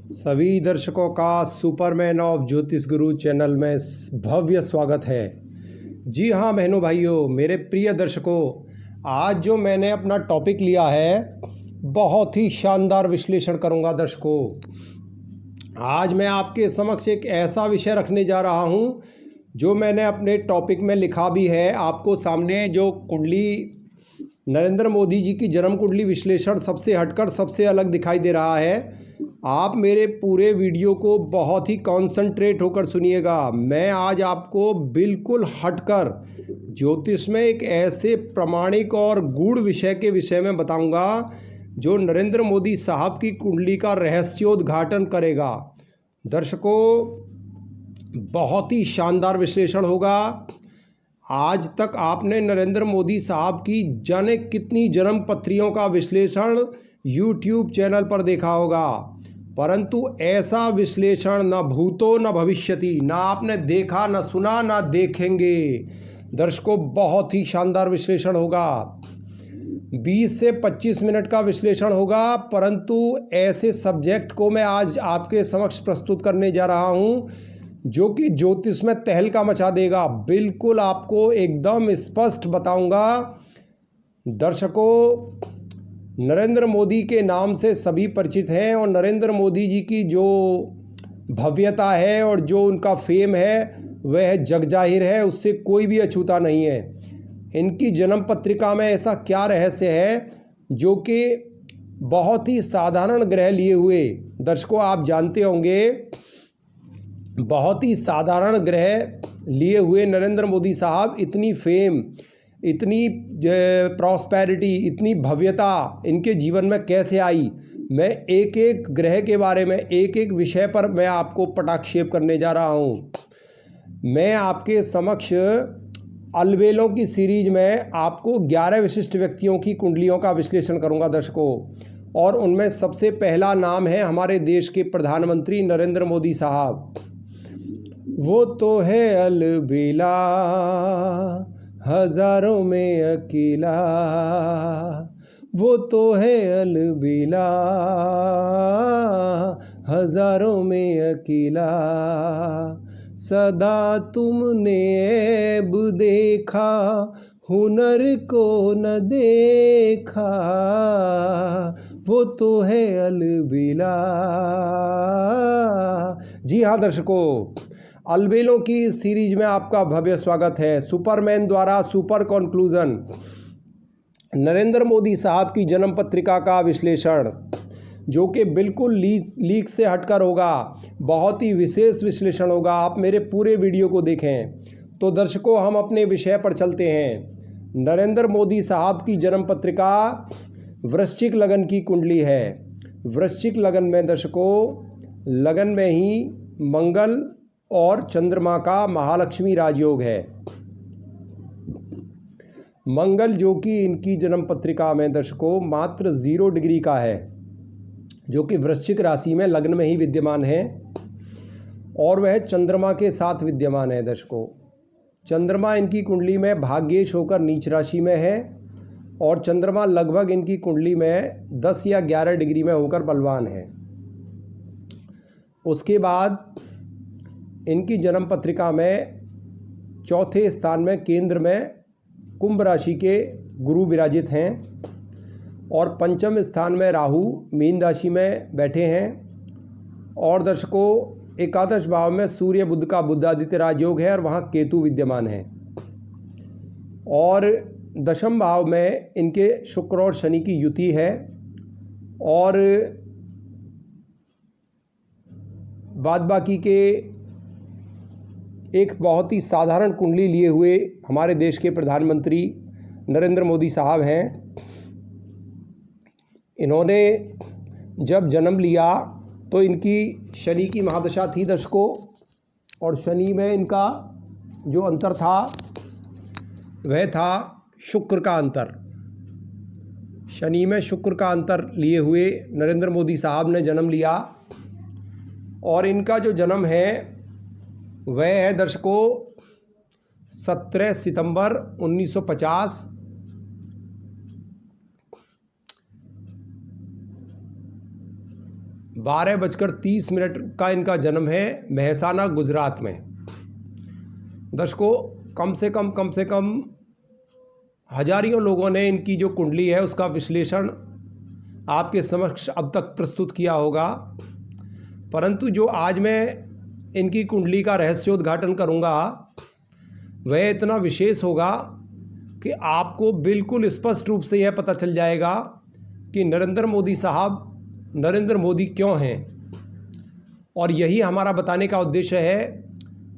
सभी दर्शकों का सुपरमैन ऑफ ज्योतिष गुरु चैनल में भव्य स्वागत है। जी हाँ बहनों भाइयों, मेरे प्रिय दर्शकों, आज जो मैंने अपना टॉपिक लिया है बहुत ही शानदार विश्लेषण करूंगा। दर्शकों, आज मैं आपके समक्ष एक ऐसा विषय रखने जा रहा हूं जो मैंने अपने टॉपिक में लिखा भी है। आपको सामने जो कुंडली नरेंद्र मोदी जी की जन्म कुंडली विश्लेषण सबसे हटकर सबसे अलग दिखाई दे रहा है। आप मेरे पूरे वीडियो को बहुत ही कॉन्सेंट्रेट होकर सुनिएगा। मैं आज आपको बिल्कुल हटकर ज्योतिष में एक ऐसे प्रामाणिक और गूढ़ विषय के विषय में बताऊंगा जो नरेंद्र मोदी साहब की कुंडली का रहस्योद्घाटन करेगा। दर्शकों, बहुत ही शानदार विश्लेषण होगा। आज तक आपने नरेंद्र मोदी साहब की जाने कितनी जन्म पत्रियों का विश्लेषण YouTube चैनल पर देखा होगा, परंतु ऐसा विश्लेषण न भूतो न भविष्यति, ना आपने देखा, न सुना, ना देखेंगे। दर्शकों, बहुत ही शानदार विश्लेषण होगा। 20 से 25 मिनट का विश्लेषण होगा, परंतु ऐसे सब्जेक्ट को मैं आज आपके समक्ष प्रस्तुत करने जा रहा हूं जो कि ज्योतिष में तहलका मचा देगा। बिल्कुल आपको एकदम स्पष्ट बताऊंगा। दर्शकों, नरेंद्र मोदी के नाम से सभी परिचित हैं और नरेंद्र मोदी जी की जो भव्यता है और जो उनका फेम है वह जग जाहिर है, उससे कोई भी अछूता नहीं है। इनकी जन्म पत्रिका में ऐसा क्या रहस्य है जो कि बहुत ही साधारण ग्रह लिए हुए, दर्शकों आप जानते होंगे, बहुत ही साधारण ग्रह लिए हुए नरेंद्र मोदी साहब इतनी फेम, इतनी प्रॉस्पेरिटी, इतनी भव्यता इनके जीवन में कैसे आई। मैं एक एक ग्रह के बारे में, एक एक विषय पर मैं आपको पटाक्षेप करने जा रहा हूँ। मैं आपके समक्ष अलबेलों की सीरीज में आपको 11 विशिष्ट व्यक्तियों की कुंडलियों का विश्लेषण करूँगा दर्शकों, और उनमें सबसे पहला नाम है हमारे देश के प्रधानमंत्री नरेंद्र मोदी साहब। वो तो है अलबेला हजारों में अकेला, वो तो है अलबेला हजारों में अकेला, सदा तुमने ऐब देखा, हुनर को न देखा, वो तो है अलबेला। जी हाँ दर्शकों, अलबेलों की इस सीरीज में आपका भव्य स्वागत है। सुपरमैन द्वारा सुपर कॉन्क्लूजन, नरेंद्र मोदी साहब की जन्म पत्रिका का विश्लेषण जो कि बिल्कुल लीक से हटकर होगा, बहुत ही विशेष विश्लेषण होगा। आप मेरे पूरे वीडियो को देखें। तो दर्शकों, हम अपने विषय पर चलते हैं। नरेंद्र मोदी साहब की जन्म पत्रिका वृश्चिक लगन की कुंडली है। वृश्चिक लगन में दर्शकों, लगन में ही मंगल और चंद्रमा का महालक्ष्मी राजयोग है। मंगल जो कि इनकी जन्म पत्रिका में दर्शकों मात्र 0 डिग्री का है, जो कि वृश्चिक राशि में लग्न में ही विद्यमान है, और वह चंद्रमा के साथ विद्यमान है। दर्शकों, चंद्रमा इनकी कुंडली में भाग्येश होकर नीच राशि में है, और चंद्रमा लगभग इनकी कुंडली में 10 या 11 डिग्री में होकर बलवान है। उसके बाद इनकी जन्म पत्रिका में चौथे स्थान में केंद्र में कुंभ राशि के गुरु विराजित हैं, और पंचम स्थान में राहु मीन राशि में बैठे हैं, और दर्शकों एकादश भाव में सूर्य बुध का बुधादित्य राजयोग है और वहाँ केतु विद्यमान है, और दशम भाव में इनके शुक्र और शनि की युति है। और बाद बाकी के एक बहुत ही साधारण कुंडली लिए हुए हमारे देश के प्रधानमंत्री नरेंद्र मोदी साहब हैं। इन्होंने जब जन्म लिया तो इनकी शनि की महादशा थी दर्शकों, और शनि में इनका जो अंतर था वह था शुक्र का अंतर। शनि में शुक्र का अंतर लिए हुए नरेंद्र मोदी साहब ने जन्म लिया, और इनका जो जन्म है वह है दर्शकों 17 सितंबर 1950 12 12:30 का इनका जन्म है मेहसाना गुजरात में। दर्शकों, कम से कम हजारों लोगों ने इनकी जो कुंडली है उसका विश्लेषण आपके समक्ष अब तक प्रस्तुत किया होगा, परंतु जो आज मैं इनकी कुंडली का रहस्योद्घाटन करूंगा वह इतना विशेष होगा कि आपको बिल्कुल स्पष्ट रूप से यह पता चल जाएगा कि नरेंद्र मोदी साहब नरेंद्र मोदी क्यों हैं। और यही हमारा बताने का उद्देश्य है।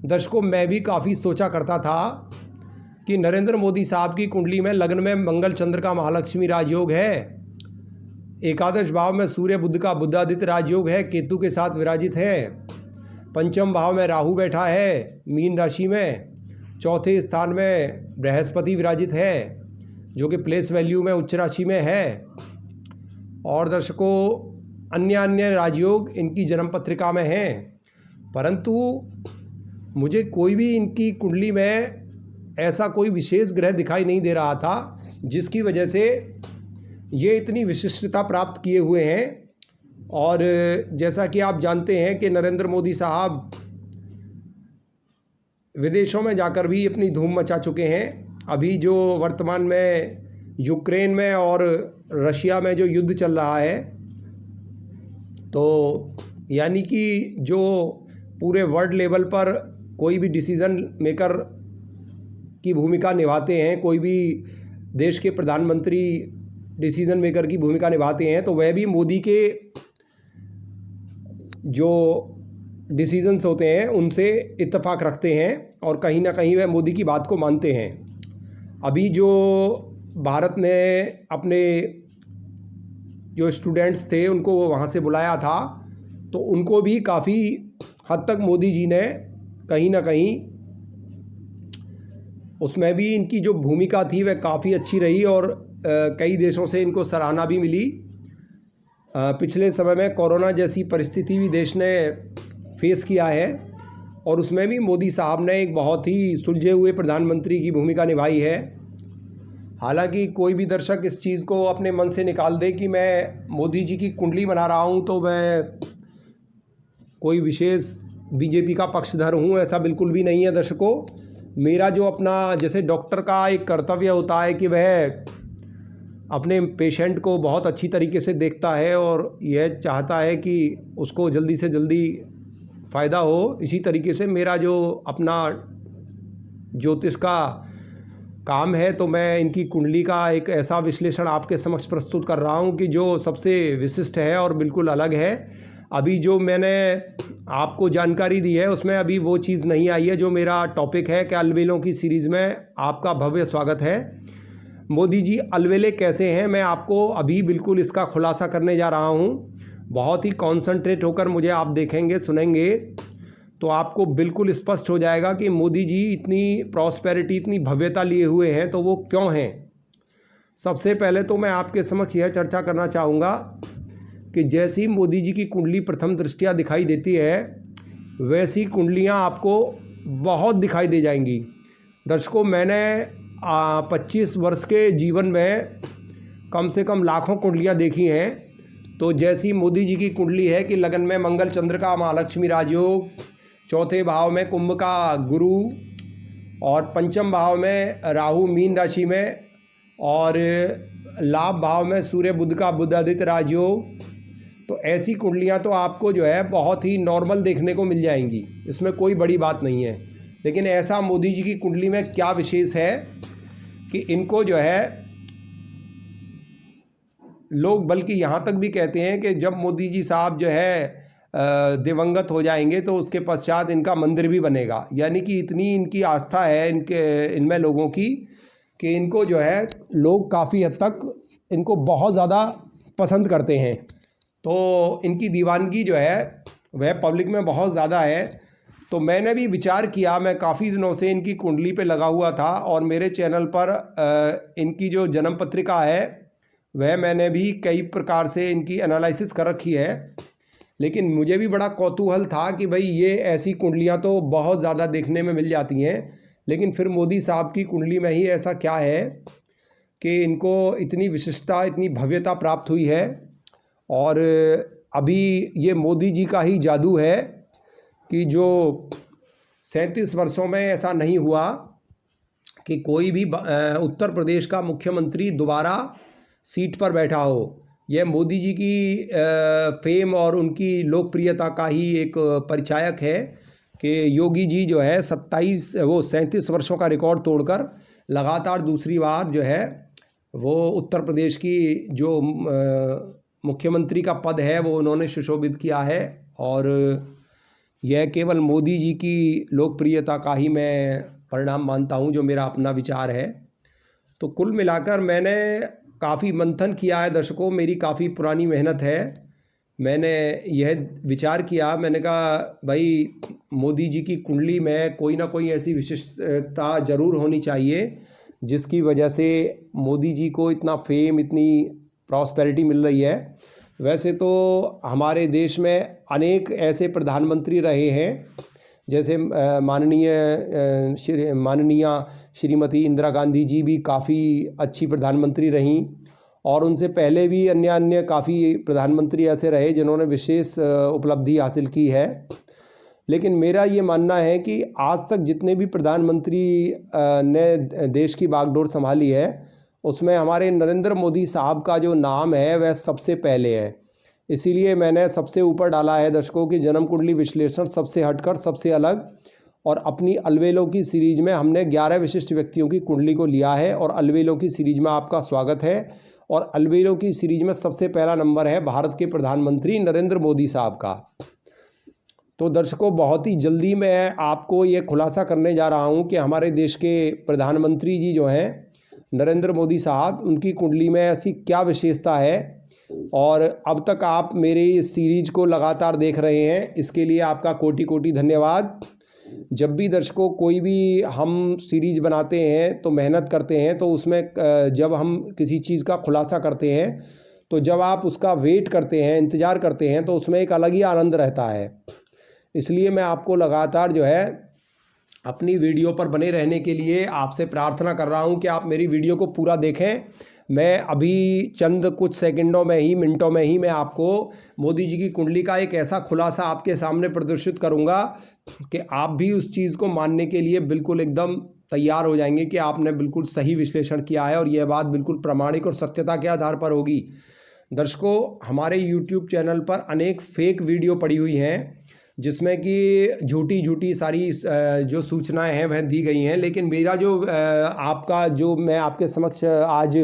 दर्शकों, मैं भी काफ़ी सोचा करता था कि नरेंद्र मोदी साहब की कुंडली में लग्न में मंगल चंद्र का महालक्ष्मी राजयोग है, एकादश भाव में सूर्य बुध का बुधादित्य राजयोग है, केतु के साथ विराजित है, पंचम भाव में राहु बैठा है मीन राशि में, चौथे स्थान में बृहस्पति विराजित है जो कि प्लेस वैल्यू में उच्च राशि में है, और दर्शकों अन्य राजयोग इनकी जन्म पत्रिका में हैं। परंतु मुझे कोई भी इनकी कुंडली में ऐसा कोई विशेष ग्रह दिखाई नहीं दे रहा था जिसकी वजह से ये इतनी विशिष्टता प्राप्त किए हुए हैं। और जैसा कि आप जानते हैं कि नरेंद्र मोदी साहब विदेशों में जाकर भी अपनी धूम मचा चुके हैं। अभी जो वर्तमान में यूक्रेन में और रशिया में जो युद्ध चल रहा है, तो यानी कि जो पूरे वर्ल्ड लेवल पर कोई भी डिसीज़न मेकर की भूमिका निभाते हैं, कोई भी देश के प्रधानमंत्री डिसीज़न मेकर की भूमिका निभाते हैं, तो वह भी मोदी के जो डिसीजंस होते हैं उनसे इत्तेफाक रखते हैं और कहीं ना कहीं वह मोदी की बात को मानते हैं। अभी जो भारत ने अपने जो स्टूडेंट्स थे उनको वहाँ से बुलाया था, तो उनको भी काफ़ी हद तक मोदी जी ने कहीं ना कहीं उसमें भी इनकी जो भूमिका थी वह काफ़ी अच्छी रही और कई देशों से इनको सराहना भी मिली। पिछले समय में कोरोना जैसी परिस्थिति भी देश ने फेस किया है और उसमें भी मोदी साहब ने एक बहुत ही सुलझे हुए प्रधानमंत्री की भूमिका निभाई है। हालांकि कोई भी दर्शक इस चीज़ को अपने मन से निकाल दे कि मैं मोदी जी की कुंडली बना रहा हूं तो मैं कोई विशेष बीजेपी का पक्षधर हूं, ऐसा बिल्कुल भी नहीं है। दर्शकों, मेरा जो अपना जैसे डॉक्टर का एक कर्तव्य होता है कि वह अपने पेशेंट को बहुत अच्छी तरीके से देखता है और यह चाहता है कि उसको जल्दी से जल्दी फ़ायदा हो, इसी तरीके से मेरा जो अपना ज्योतिष का काम है, तो मैं इनकी कुंडली का एक ऐसा विश्लेषण आपके समक्ष प्रस्तुत कर रहा हूं कि जो सबसे विशिष्ट है और बिल्कुल अलग है। अभी जो मैंने आपको जानकारी दी है उसमें अभी वो चीज़ नहीं आई है जो मेरा टॉपिक है कि अलबेलों की सीरीज़ में आपका भव्य स्वागत है। मोदी जी अलबेले कैसे हैं, मैं आपको अभी बिल्कुल इसका खुलासा करने जा रहा हूं। बहुत ही कॉन्संट्रेट होकर मुझे आप देखेंगे सुनेंगे तो आपको बिल्कुल स्पष्ट हो जाएगा कि मोदी जी इतनी प्रॉस्पेरिटी, इतनी भव्यता लिए हुए हैं तो वो क्यों हैं। सबसे पहले तो मैं आपके समक्ष यह चर्चा करना चाहूँगा कि जैसी मोदी जी की कुंडली प्रथम दृष्टया दिखाई देती है वैसी कुंडलियाँ आपको बहुत दिखाई दे जाएंगी। दर्शकों, मैंने 25 वर्ष के जीवन में कम से कम लाखों कुंडलियाँ देखी हैं। तो जैसी मोदी जी की कुंडली है कि लगन में मंगल चंद्र का महालक्ष्मी राजयोग, चौथे भाव में कुंभ का गुरु और पंचम भाव में राहु मीन राशि में और लाभ भाव में सूर्य बुध का बुधादित्य राजयोग, तो ऐसी कुंडलियां तो आपको जो है बहुत ही नॉर्मल देखने को मिल जाएंगी, इसमें कोई बड़ी बात नहीं है। लेकिन ऐसा मोदी जी की कुंडली में क्या विशेष है कि इनको जो है लोग बल्कि यहाँ तक भी कहते हैं कि जब मोदी जी साहब जो है दिवंगत हो जाएंगे तो उसके पश्चात इनका मंदिर भी बनेगा। यानी कि इतनी इनकी आस्था है इनमें लोगों की कि इनको जो है लोग काफ़ी हद तक इनको बहुत ज़्यादा पसंद करते हैं। तो इनकी दीवानगी जो है वह पब्लिक में बहुत ज़्यादा है। तो मैंने भी विचार किया, मैं काफ़ी दिनों से इनकी कुंडली पे लगा हुआ था और मेरे चैनल पर इनकी जो जन्म पत्रिका है वह मैंने भी कई प्रकार से इनकी एनालिसिस कर रखी है। लेकिन मुझे भी बड़ा कौतूहल था कि भाई ये ऐसी कुंडलियां तो बहुत ज़्यादा देखने में मिल जाती हैं, लेकिन फिर मोदी साहब की कुंडली में ही ऐसा क्या है कि इनको इतनी विशिष्टता, इतनी भव्यता प्राप्त हुई है। और अभी ये मोदी जी का ही जादू है कि जो 37 वर्षों में ऐसा नहीं हुआ कि कोई भी उत्तर प्रदेश का मुख्यमंत्री दोबारा सीट पर बैठा हो। यह मोदी जी की फेम और उनकी लोकप्रियता का ही एक परिचायक है कि योगी जी जो है 37 वर्षों का रिकॉर्ड तोड़कर लगातार दूसरी बार जो है वो उत्तर प्रदेश की जो मुख्यमंत्री का पद है वो उन्होंने सुशोभित किया है। और यह केवल मोदी जी की लोकप्रियता का ही मैं परिणाम मानता हूँ, जो मेरा अपना विचार है। तो कुल मिलाकर मैंने काफ़ी मंथन किया है दर्शकों, मेरी काफ़ी पुरानी मेहनत है। मैंने यह विचार किया, मैंने कहा भाई मोदी जी की कुंडली में कोई ना कोई ऐसी विशिष्टता ज़रूर होनी चाहिए जिसकी वजह से मोदी जी को इतना फेम, इतनी प्रॉस्पेरिटी मिल रही है। वैसे तो हमारे देश में अनेक ऐसे प्रधानमंत्री रहे हैं, जैसे माननीय श्रीमती इंदिरा गांधी जी भी काफ़ी अच्छी प्रधानमंत्री रहीं, और उनसे पहले भी अन्य काफ़ी प्रधानमंत्री ऐसे रहे जिन्होंने विशेष उपलब्धि हासिल की है। लेकिन मेरा ये मानना है कि आज तक जितने भी प्रधानमंत्री ने देश की बागडोर संभाली है उसमें हमारे नरेंद्र मोदी साहब का जो नाम है वह सबसे पहले है। इसीलिए मैंने सबसे ऊपर डाला है दर्शकों की जन्म कुंडली विश्लेषण सबसे हटकर, सबसे अलग। और अपनी अलवेलों की सीरीज में हमने 11 विशिष्ट व्यक्तियों की कुंडली को लिया है, और अलवेलों की सीरीज में आपका स्वागत है। और अलवेलों की सीरीज में सबसे पहला नंबर है भारत के प्रधानमंत्री नरेंद्र मोदी साहब का। तो दर्शकों, बहुत ही जल्दी मैं आपको ये खुलासा करने जा रहा हूँ कि हमारे देश के प्रधानमंत्री जी जो हैं नरेंद्र मोदी साहब, उनकी कुंडली में ऐसी क्या विशेषता है। और अब तक आप मेरी इस सीरीज को लगातार देख रहे हैं, इसके लिए आपका कोटि कोटि धन्यवाद। जब भी दर्शकों कोई भी हम सीरीज बनाते हैं तो मेहनत करते हैं, तो उसमें जब हम किसी चीज़ का खुलासा करते हैं तो जब आप उसका वेट करते हैं, इंतज़ार करते हैं, तो उसमें एक अलग ही आनंद रहता है। इसलिए मैं आपको लगातार जो है अपनी वीडियो पर बने रहने के लिए आपसे प्रार्थना कर रहा हूं कि आप मेरी वीडियो को पूरा देखें। मैं अभी चंद कुछ सेकंडों में ही, मिनटों में ही मैं आपको मोदी जी की कुंडली का एक ऐसा खुलासा आपके सामने प्रदर्शित करूंगा कि आप भी उस चीज़ को मानने के लिए बिल्कुल एकदम तैयार हो जाएंगे कि आपने बिल्कुल सही विश्लेषण किया है और यह बात बिल्कुल प्रामाणिक और सत्यता के आधार पर होगी। दर्शकों, हमारे यूट्यूब चैनल पर अनेक फेक वीडियो पड़ी हुई हैं जिसमें कि झूठी सारी जो सूचनाएं हैं वह दी गई हैं। लेकिन मेरा जो आपका जो मैं आपके समक्ष आज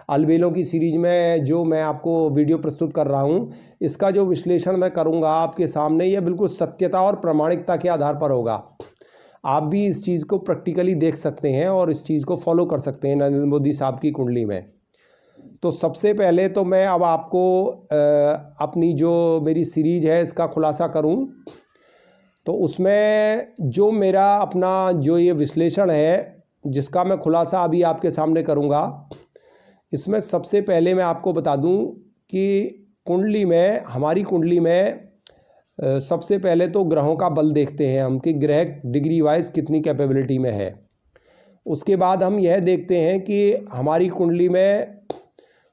अलबेलों की सीरीज में जो मैं आपको वीडियो प्रस्तुत कर रहा हूं, इसका जो विश्लेषण मैं करूंगा आपके सामने, यह बिल्कुल सत्यता और प्रामाणिकता के आधार पर होगा। आप भी इस चीज़ को प्रैक्टिकली देख सकते हैं और इस चीज़ को फॉलो कर सकते हैं नरेंद्र मोदी साहब की कुंडली में। तो सबसे पहले तो मैं अब आपको अपनी जो मेरी सीरीज है इसका खुलासा करूं, तो उसमें जो मेरा अपना जो ये विश्लेषण है जिसका मैं खुलासा अभी आपके सामने करूंगा, इसमें सबसे पहले मैं आपको बता दूं कि कुंडली में, हमारी कुंडली में सबसे पहले तो ग्रहों का बल देखते हैं हम कि ग्रह डिग्री वाइज कितनी कैपेबिलिटी में है। उसके बाद हम यह देखते हैं कि हमारी कुंडली में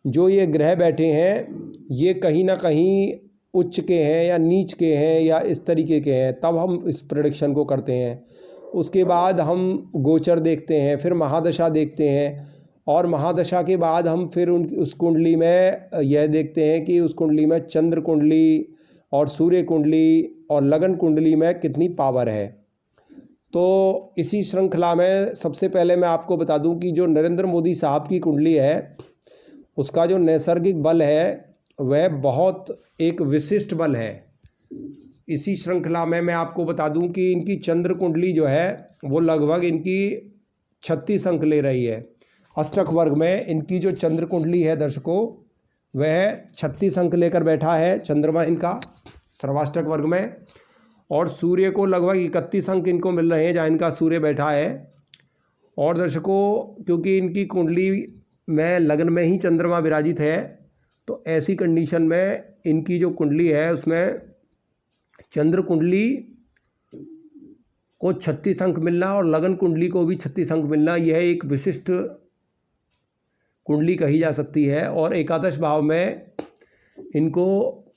जो ये ग्रह बैठे हैं ये कहीं ना कहीं उच्च के हैं या नीच के हैं या इस तरीके के हैं, तब हम इस प्रेडिक्शन को करते हैं। उसके बाद हम गोचर देखते हैं, फिर महादशा देखते हैं, और महादशा के बाद हम फिर उस कुंडली में यह देखते हैं कि उस कुंडली में चंद्र कुंडली और सूर्य कुंडली और लगन कुंडली में कितनी पावर है। तो इसी श्रृंखला में सबसे पहले मैं आपको बता दूं कि जो नरेंद्र मोदी साहब की कुंडली है उसका जो नैसर्गिक बल है वह बहुत एक विशिष्ट बल है। इसी श्रृंखला में मैं आपको बता दूं कि इनकी चंद्र कुंडली जो है वो लगभग इनकी 36 अंक ले रही है। अष्टक वर्ग में इनकी जो चंद्र कुंडली है दर्शकों, वह 36 अंक लेकर बैठा है चंद्रमा इनका सर्वाष्टक वर्ग में। और सूर्य को लगभग 31 अंक इनको मिल रहे हैं जहाँ इनका सूर्य बैठा है। और दर्शकों, क्योंकि इनकी कुंडली में लग्न में ही चंद्रमा विराजित है, तो ऐसी कंडीशन में इनकी जो कुंडली है उसमें चंद्र कुंडली को 36 अंक मिलना और लगन कुंडली को भी 36 अंक मिलना, यह एक विशिष्ट कुंडली कही जा सकती है। और एकादश भाव में इनको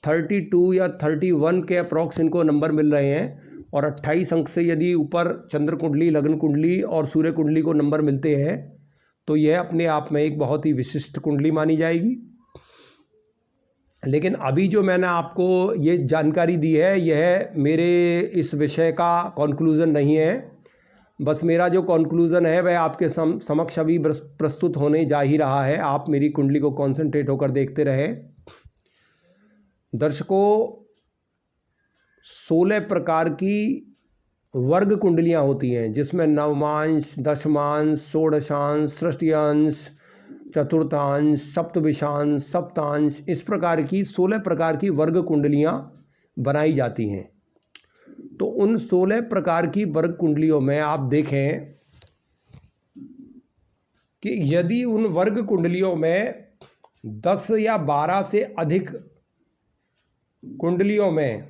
32 या 31 के अप्रॉक्स इनको नंबर मिल रहे हैं, और 28 अंक से यदि ऊपर चंद्र कुंडली, लग्न कुंडली और सूर्य कुंडली को नंबर मिलते हैं तो यह अपने आप में एक बहुत ही विशिष्ट कुंडली मानी जाएगी। लेकिन अभी जो मैंने आपको ये जानकारी दी है, यह मेरे इस विषय का कंक्लूज़न नहीं है। बस मेरा जो कंक्लूज़न है वह आपके समक्ष अभी प्रस्तुत होने जा ही रहा है। आप मेरी कुंडली को कॉन्सेंट्रेट होकर देखते रहें। दर्शकों, 16 प्रकार की वर्ग कुंडलियाँ होती हैं, जिसमें नवमांश, दशमांश, षोडशांश, षष्ठ्यांश, चतुर्थांश, सप्तविशांश, सप्तांश, इस प्रकार की 16 प्रकार की वर्ग कुंडलियाँ बनाई जाती हैं। तो उन 16 प्रकार की वर्ग कुंडलियों में आप देखें कि यदि उन वर्ग कुंडलियों में 10 या 12 से अधिक कुंडलियों में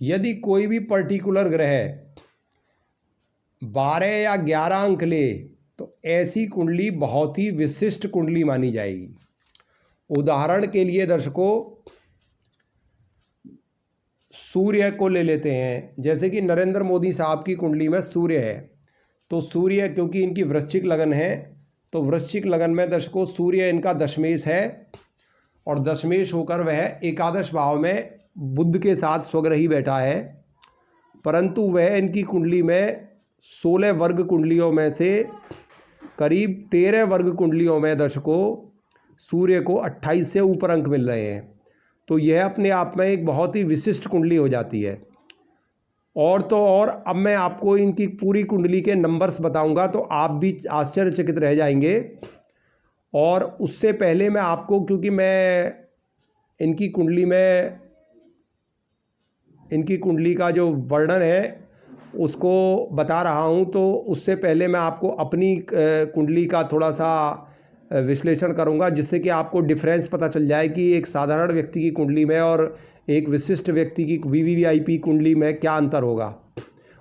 यदि कोई भी पर्टिकुलर ग्रह 12 या 11 अंक ले तो ऐसी कुंडली बहुत ही विशिष्ट कुंडली मानी जाएगी। उदाहरण के लिए दर्शकों, सूर्य को ले लेते हैं। जैसे कि नरेंद्र मोदी साहब की कुंडली में सूर्य है, तो सूर्य क्योंकि इनकी वृश्चिक लगन है, तो वृश्चिक लगन में दर्शकों सूर्य इनका दशमेश है, और दशमेश होकर वह एकादश भाव में बुध के साथ स्वग्रही बैठा है। परंतु वह इनकी कुंडली में 16 वर्ग कुंडलियों में से करीब 13 वर्ग कुंडलियों में दर्शकों सूर्य को 28 से ऊपर अंक मिल रहे हैं। तो यह अपने आप में एक बहुत ही विशिष्ट कुंडली हो जाती है। और तो और अब मैं आपको इनकी पूरी कुंडली के नंबर्स बताऊंगा, तो आप भी आश्चर्यचकित रह जाएंगे। और उससे पहले मैं आपको, क्योंकि मैं इनकी कुंडली का जो वर्णन है उसको बता रहा हूं, तो उससे पहले मैं आपको अपनी कुंडली का थोड़ा सा विश्लेषण करूंगा, जिससे कि आपको डिफरेंस पता चल जाए कि एक साधारण व्यक्ति की कुंडली में और एक विशिष्ट व्यक्ति की वीवीआईपी कुंडली में क्या अंतर होगा,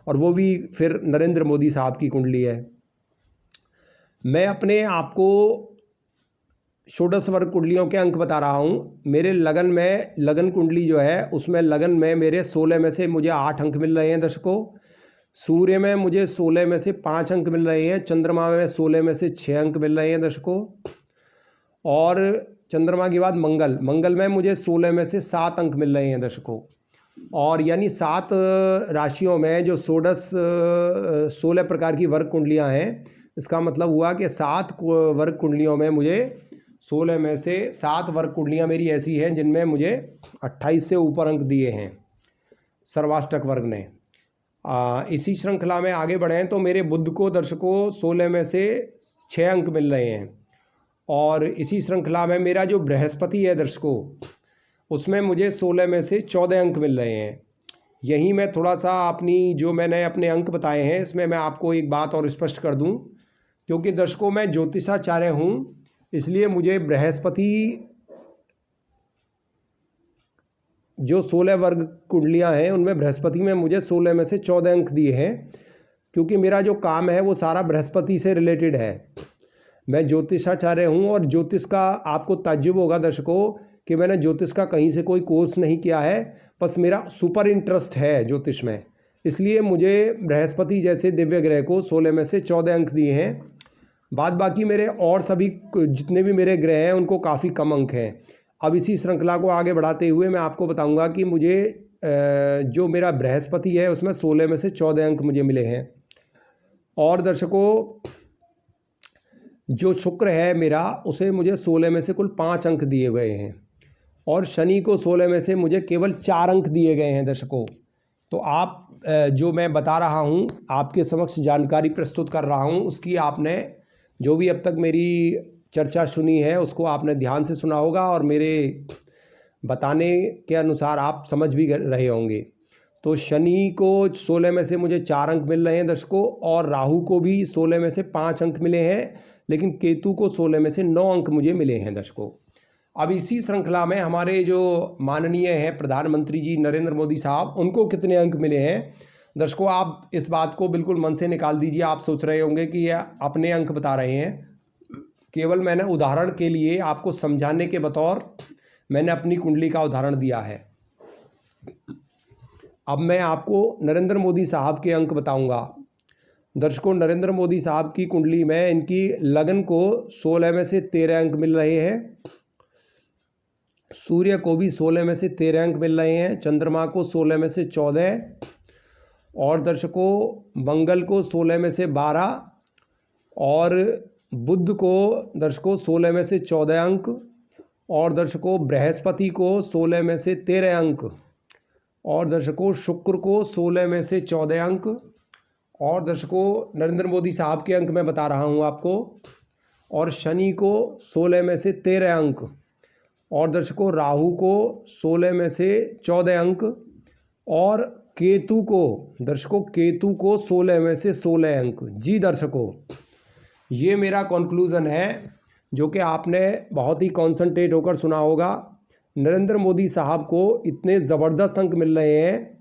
और वो भी फिर नरेंद्र मोदी साहब की कुंडली है। मैं अपने आपको षोडश वर्ग कुंडलियों के अंक बता रहा हूँ। मेरे लगन में, लगन कुंडली जो है उसमें लगन में मेरे 16 में से मुझे 8 अंक मिल रहे हैं दर्शकों। सूर्य में मुझे 16 में से 5 अंक मिल रहे हैं। चंद्रमा में 16 में से 6 अंक मिल रहे हैं दर्शकों। और चंद्रमा के बाद मंगल में मुझे 16 में से 7 अंक मिल रहे हैं दर्शकों। और यानी 7 राशियों में जो 16 प्रकार की वर्ग कुंडलियां हैं, इसका मतलब हुआ कि 7 वर्ग कुंडलियों में मुझे 16 में से 7 वर्ग कुंडलियां मेरी ऐसी हैं जिनमें मुझे 28 से ऊपर अंक दिए हैं सर्वाष्टक वर्ग ने। इसी श्रृंखला में आगे बढ़ें तो मेरे बुध को दर्शकों 16 में से 6 अंक मिल रहे हैं। और इसी श्रृंखला में मेरा जो बृहस्पति है दर्शकों, उसमें मुझे 16 में से 14 अंक मिल रहे हैं। यहीं मैं थोड़ा सा जो मैंने अपने अंक बताए हैं, इसमें मैं आपको एक बात और स्पष्ट कर दूं, क्योंकि दर्शकों मैं ज्योतिषाचार्य हूं, इसलिए मुझे बृहस्पति जो 16 वर्ग कुंडलियां हैं उनमें बृहस्पति में मुझे 16 में से 14 अंक दिए हैं, क्योंकि मेरा जो काम है वो सारा बृहस्पति से रिलेटेड है। मैं ज्योतिषाचार्य हूं, और ज्योतिष का आपको ताज्जुब होगा दर्शकों कि मैंने ज्योतिष का कहीं से कोई कोर्स नहीं किया है, बस मेरा सुपर इंटरेस्ट है ज्योतिष में। इसलिए मुझे बृहस्पति जैसे दिव्य ग्रह को 16 में से 14 अंक दिए हैं। बाद बाकी मेरे और सभी जितने भी मेरे ग्रह हैं उनको काफ़ी कम अंक हैं। अब इसी श्रृंखला को आगे बढ़ाते हुए मैं आपको बताऊंगा कि मुझे जो मेरा बृहस्पति है उसमें 16 में से 14 अंक मुझे मिले हैं। और दर्शकों जो शुक्र है मेरा, उसे मुझे 16 में से कुल 5 अंक दिए गए हैं। और शनि को 16 में से मुझे केवल 4 अंक दिए गए हैं दर्शकों। तो आप जो मैं बता रहा हूँ, आपके समक्ष जानकारी प्रस्तुत कर रहा हूँ, उसकी आपने जो भी अब तक मेरी चर्चा सुनी है उसको आपने ध्यान से सुना होगा, और मेरे बताने के अनुसार आप समझ भी रहे होंगे। तो शनि को 16 में से मुझे 4 अंक मिल रहे हैं दर्शकों, और राहु को भी 16 में से 5 अंक मिले हैं, लेकिन केतु को 16 में से 9 अंक मुझे मिले हैं दर्शकों। अब इसी श्रृंखला में हमारे जो माननीय हैं प्रधानमंत्री जी नरेंद्र मोदी साहब, उनको कितने अंक मिले हैं दर्शकों, आप इस बात को बिल्कुल मन से निकाल दीजिए। आप सोच रहे होंगे कि यह अपने अंक बता रहे हैं, केवल मैंने उदाहरण के लिए आपको समझाने के बतौर मैंने अपनी कुंडली का उदाहरण दिया है। अब मैं आपको नरेंद्र मोदी साहब के अंक बताऊंगा। दर्शकों, नरेंद्र मोदी साहब की कुंडली में इनकी लगन को 16 में से 13 अंक मिल रहे हैं, सूर्य को भी 16 में से 13 अंक मिल रहे हैं, चंद्रमा को 16 में से 14, और दर्शकों मंगल को 16 में से 12, और बुध को दर्शकों 16 में से 14 अंक, और दर्शकों बृहस्पति को 16 में से 13 अंक, और दर्शकों शुक्र को 16 में से 14 अंक, और दर्शकों नरेंद्र मोदी साहब के अंक मैं बता रहा हूं आपको, और शनि को 16 में से 13 अंक, और दर्शकों राहु को 16 में से 14 अंक, और केतु को दर्शकों केतु को 16 में से 16 अंक। जी दर्शकों, ये मेरा कंक्लूज़न है जो कि आपने बहुत ही कॉन्संट्रेट होकर सुना होगा। नरेंद्र मोदी साहब को इतने ज़बरदस्त अंक मिल रहे हैं,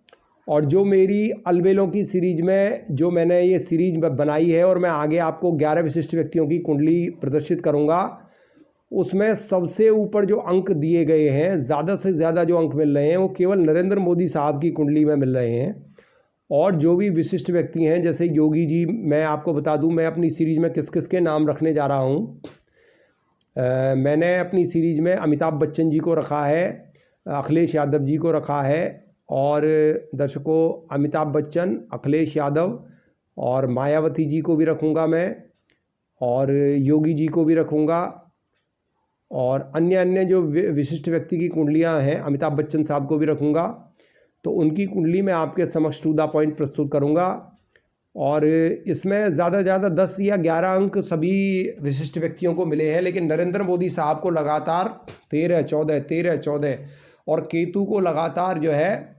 और जो मेरी अलबेलों की सीरीज़ में जो मैंने ये सीरीज बनाई है, और मैं आगे आपको 11 विशिष्ट व्यक्तियों की कुंडली प्रदर्शित करूंगा, उसमें सबसे ऊपर जो अंक दिए गए हैं, ज़्यादा से ज़्यादा जो अंक मिल रहे हैं वो केवल नरेंद्र मोदी साहब की कुंडली में मिल रहे हैं। और जो भी विशिष्ट व्यक्ति हैं जैसे योगी जी, मैं आपको बता दूं मैं अपनी सीरीज़ में किस किस के नाम रखने जा रहा हूं। मैंने अपनी सीरीज़ में अमिताभ बच्चन जी को रखा है, अखिलेश यादव जी को रखा है, और दर्शकों अमिताभ बच्चन, अखिलेश यादव और मायावती जी को भी रखूँगा मैं, और योगी जी को भी रखूँगा, और अन्य अन्य जो विशिष्ट व्यक्ति की कुंडलियां हैं, अमिताभ बच्चन साहब को भी रखूँगा। तो उनकी कुंडली मैं आपके समक्ष टू द पॉइंट प्रस्तुत करूँगा, और इसमें ज़्यादा से ज़्यादा 10 या 11 अंक सभी विशिष्ट व्यक्तियों को मिले हैं, लेकिन नरेंद्र मोदी साहब को लगातार 13, 14, 13, 14, और केतु को लगातार जो है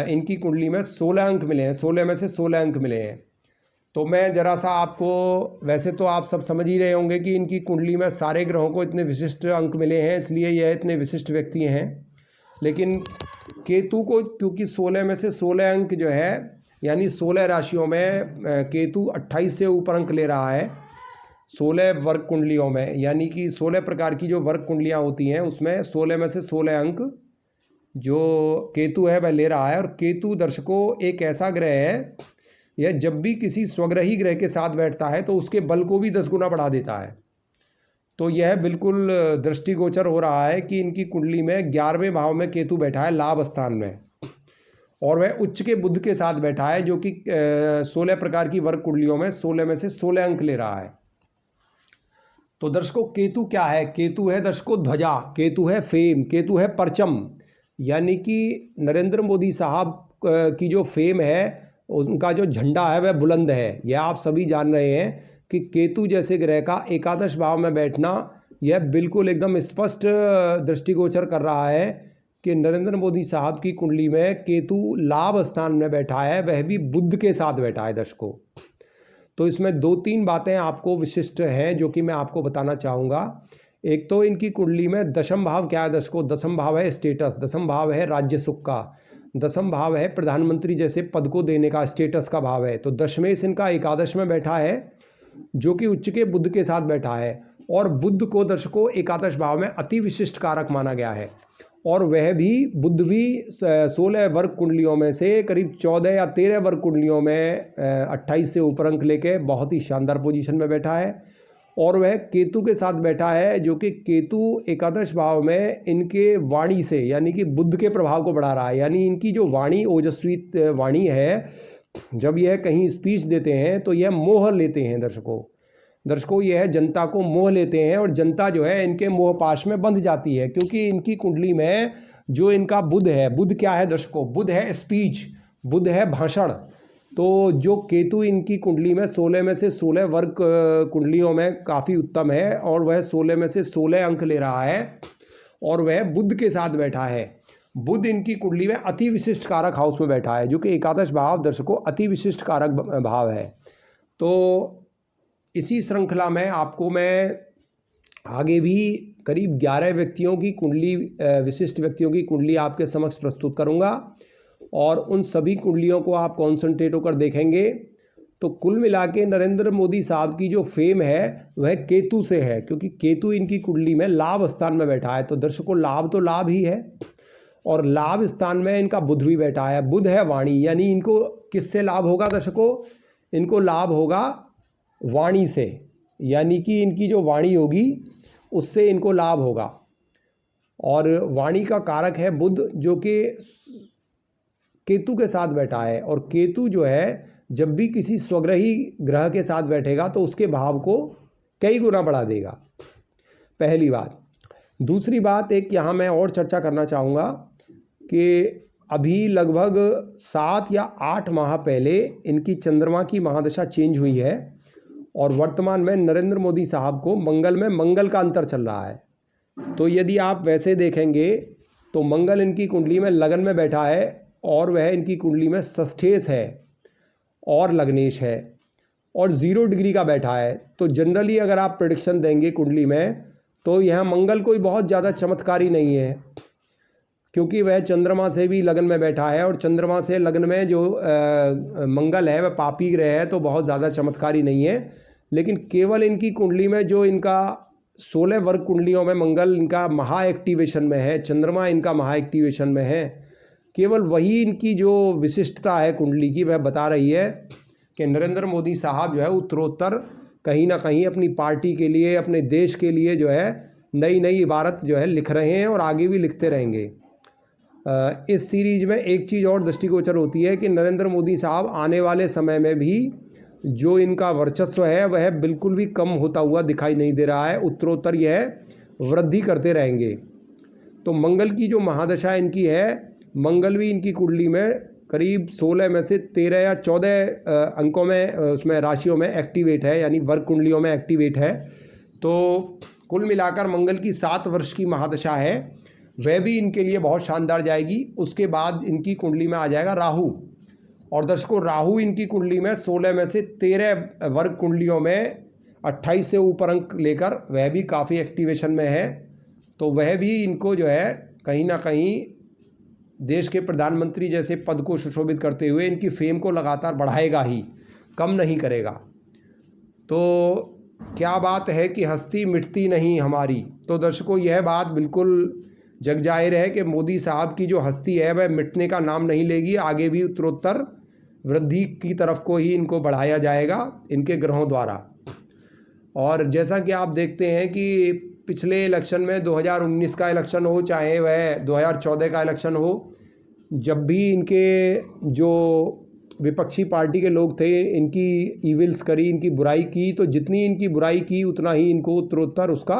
इनकी कुंडली में 16 अंक मिले हैं, 16 में से 16 अंक मिले हैं। तो मैं ज़रा सा आपको, वैसे तो आप सब समझ ही रहे होंगे कि इनकी कुंडली में सारे ग्रहों को इतने विशिष्ट अंक मिले हैं, इसलिए यह इतने विशिष्ट व्यक्ति हैं। लेकिन केतु को क्योंकि 16 में से 16 अंक जो है, यानी 16 राशियों में केतु 28 से ऊपर अंक ले रहा है 16 वर्ग कुंडलियों में, यानी कि 16 प्रकार की जो वर्ग कुंडलियाँ होती हैं उसमें 16 में से 16 अंक जो केतु है वह ले रहा है। और केतु दर्शकों एक ऐसा ग्रह है, यह जब भी किसी स्वग्रही ग्रह के साथ बैठता है तो उसके बल को भी 10 गुना बढ़ा देता है। तो यह बिल्कुल दृष्टिगोचर हो रहा है कि इनकी कुंडली में 11वें भाव में केतु बैठा है लाभ स्थान में, और वह उच्च के बुध के साथ बैठा है, जो कि 16 प्रकार की वर्ग कुंडलियों में 16 में से 16 अंक ले रहा है। तो दर्शकों केतु क्या है? केतु है दर्शकों ध्वजा, केतु है फेम, केतु है परचम, यानी कि नरेंद्र मोदी साहब की जो फेम है, उनका जो झंडा है वह बुलंद है। यह आप सभी जान रहे हैं कि केतु जैसे ग्रह का एकादश भाव में बैठना यह बिल्कुल एकदम स्पष्ट दृष्टिगोचर कर रहा है कि नरेंद्र मोदी साहब की कुंडली में केतु लाभ स्थान में बैठा है, वह भी बुध के साथ बैठा है दर्शकों। तो इसमें 2-3 बातें आपको विशिष्ट हैं जो कि मैं आपको बताना चाहूँगा। एक तो इनकी कुंडली में दशम भाव क्या है दर्शकों? दशम भाव है स्टेटस, दशम भाव है राज्य सुख का, दशम भाव है प्रधानमंत्री जैसे पद को देने का, स्टेटस का भाव है। तो दशमेश इनका एकादश में बैठा है, जो कि उच्च के बुध के साथ बैठा है, और बुध को दर्शकों एकादश भाव में अति विशिष्ट कारक माना गया है, और वह भी बुध भी 16 वर्ग कुंडलियों में से करीब 14 या 13 वर्ग कुंडलियों में 28 से ऊपर अंक लेके बहुत ही शानदार पोजीशन में बैठा है। और वह केतु के साथ बैठा है, जो कि केतु एकादश भाव में इनके वाणी से, यानी कि बुध के प्रभाव को बढ़ा रहा है। यानी इनकी जो वाणी ओजस्वी वाणी है, जब यह कहीं स्पीच देते हैं तो यह मोह लेते हैं दर्शकों यह जनता को मोह लेते हैं, और जनता जो है इनके मोह पाश में बंध जाती है, क्योंकि इनकी कुंडली में जो इनका बुध है, बुध क्या है दर्शकों? बुध है स्पीच, बुध है भाषण। तो जो केतु इनकी कुंडली में 16 में से 16 वर्ग कुंडलियों में काफ़ी उत्तम है, और वह 16 में से 16 अंक ले रहा है, और वह बुध के साथ बैठा है। बुध इनकी कुंडली में अति विशिष्ट कारक हाउस में बैठा है, जो कि एकादश भाव दर्शकों अति विशिष्ट कारक भाव है। तो इसी श्रृंखला में आपको मैं आगे भी करीब 11 व्यक्तियों की कुंडली, विशिष्ट व्यक्तियों की कुंडली आपके समक्ष प्रस्तुत करूंगा, और उन सभी कुंडलियों को आप कॉन्सेंट्रेट होकर देखेंगे तो कुल मिला के नरेंद्र मोदी साहब की जो फेम है वह केतु से है, क्योंकि केतु इनकी कुंडली में लाभ स्थान में बैठा है। तो दर्शकों, लाभ तो लाभ ही है, और लाभ स्थान में इनका बुध भी बैठा है। बुध है वाणी, यानी इनको किससे लाभ होगा दर्शकों? इनको लाभ होगा वाणी से, यानी कि इनकी जो वाणी होगी उससे इनको लाभ होगा। और वाणी का कारक है बुध, जो कि केतु के साथ बैठा है। और केतु जो है जब भी किसी स्वग्रही ग्रह के साथ बैठेगा तो उसके भाव को कई गुना बढ़ा देगा, पहली बात। दूसरी बात एक यहाँ मैं और चर्चा करना चाहूँगा कि अभी लगभग 7 या 8 माह पहले इनकी चंद्रमा की महादशा चेंज हुई है, और वर्तमान में नरेंद्र मोदी साहब को मंगल में मंगल का अंतर चल रहा है। तो यदि आप वैसे देखेंगे तो मंगल इनकी कुंडली में लगन में बैठा है, और वह इनकी कुंडली में षष्ठेश है और लग्नेश है, और 0 डिग्री का बैठा है। तो जनरली अगर आप प्रेडिक्शन देंगे कुंडली में, तो यह मंगल कोई बहुत ज़्यादा चमत्कारी नहीं है, क्योंकि वह चंद्रमा से भी लगन में बैठा है, और चंद्रमा से लगन में जो मंगल है वह पापी ग्रह है, तो बहुत ज़्यादा चमत्कारी नहीं है। लेकिन केवल इनकी कुंडली में जो इनका 16 वर्ग कुंडलियों में मंगल इनका महा एक्टिवेशन में है, चंद्रमा इनका महा एक्टिवेशन में है, केवल वही इनकी जो विशिष्टता है कुंडली की, वह बता रही है कि नरेंद्र मोदी साहब जो है उत्तरोत्तर कहीं ना कहीं अपनी पार्टी के लिए, अपने देश के लिए जो है नई नई इबारत जो है लिख रहे हैं, और आगे भी लिखते रहेंगे। इस सीरीज में एक चीज़ और दृष्टिगोचर होती है कि नरेंद्र मोदी साहब आने वाले समय में भी जो इनका वर्चस्व है वह बिल्कुल भी कम होता हुआ दिखाई नहीं दे रहा है, उत्तरोत्तर यह वृद्धि करते रहेंगे। तो मंगल की जो महादशा इनकी है, मंगल भी इनकी कुंडली में करीब 16 में से 13 या 14 अंकों में, उसमें राशियों में एक्टिवेट है, यानी वर्ग कुंडलियों में एक्टिवेट है। तो कुल मिलाकर मंगल की 7 वर्ष की महादशा है, वह भी इनके लिए बहुत शानदार जाएगी। उसके बाद इनकी कुंडली में आ जाएगा राहु, और दर्शकों राहु इनकी कुंडली में 16 में से 13 वर्ग कुंडलियों में 28 से ऊपर अंक लेकर वह भी काफ़ी एक्टिवेशन में है। तो वह भी इनको जो है कहीं ना कहीं देश के प्रधानमंत्री जैसे पद को सुशोभित करते हुए इनकी फेम को लगातार बढ़ाएगा ही, कम नहीं करेगा। तो क्या बात है कि हस्ती मिटती नहीं हमारी। तो दर्शकों, यह बात बिल्कुल जग जाहिर है कि मोदी साहब की जो हस्ती है वह मिटने का नाम नहीं लेगी, आगे भी उत्तरोत्तर वृद्धि की तरफ को ही इनको बढ़ाया जाएगा इनके ग्रहों द्वारा। और जैसा कि आप देखते हैं कि पिछले इलेक्शन में 2019 का इलेक्शन हो, चाहे वह 2014 का इलेक्शन हो, जब भी इनके जो विपक्षी पार्टी के लोग थे इनकी ईविल्स करी, इनकी बुराई की, तो जितनी इनकी बुराई की उतना ही इनको उत्तरोत्तर उसका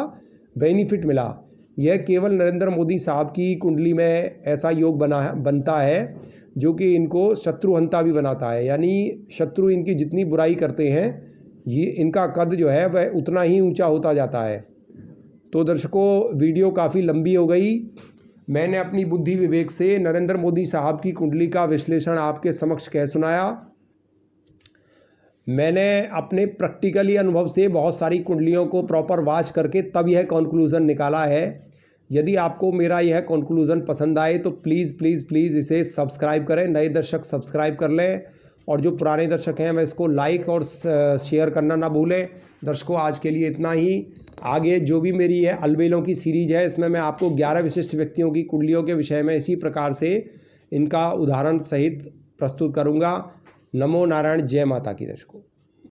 बेनिफिट मिला। यह केवल नरेंद्र मोदी साहब की कुंडली में ऐसा योग बनता है जो कि इनको शत्रुहंता भी बनाता है, यानी शत्रु इनकी जितनी बुराई करते हैं ये इनका कद जो है वह उतना ही ऊंचा होता जाता है। तो दर्शकों, वीडियो काफ़ी लंबी हो गई। मैंने अपनी बुद्धि विवेक से नरेंद्र मोदी साहब की कुंडली का विश्लेषण आपके समक्ष कह सुनाया। मैंने अपने प्रैक्टिकली अनुभव से बहुत सारी कुंडलियों को प्रॉपर वॉच करके तब यह कंक्लूज़न निकाला है। यदि आपको मेरा यह कंक्लूज़न पसंद आए तो प्लीज़ प्लीज़ प्लीज़ इसे सब्सक्राइब करें। नए दर्शक सब्सक्राइब कर लें, और जो पुराने दर्शक हैं वह इसको लाइक और शेयर करना ना भूलें। दर्शकों, आज के लिए इतना ही। आगे जो भी मेरी है अलबेलों की सीरीज है, इसमें मैं आपको 11 विशिष्ट व्यक्तियों की कुंडलियों के विषय में इसी प्रकार से इनका उदाहरण सहित प्रस्तुत करूंगा। नमो नारायण, जय माता की। दर्शकों।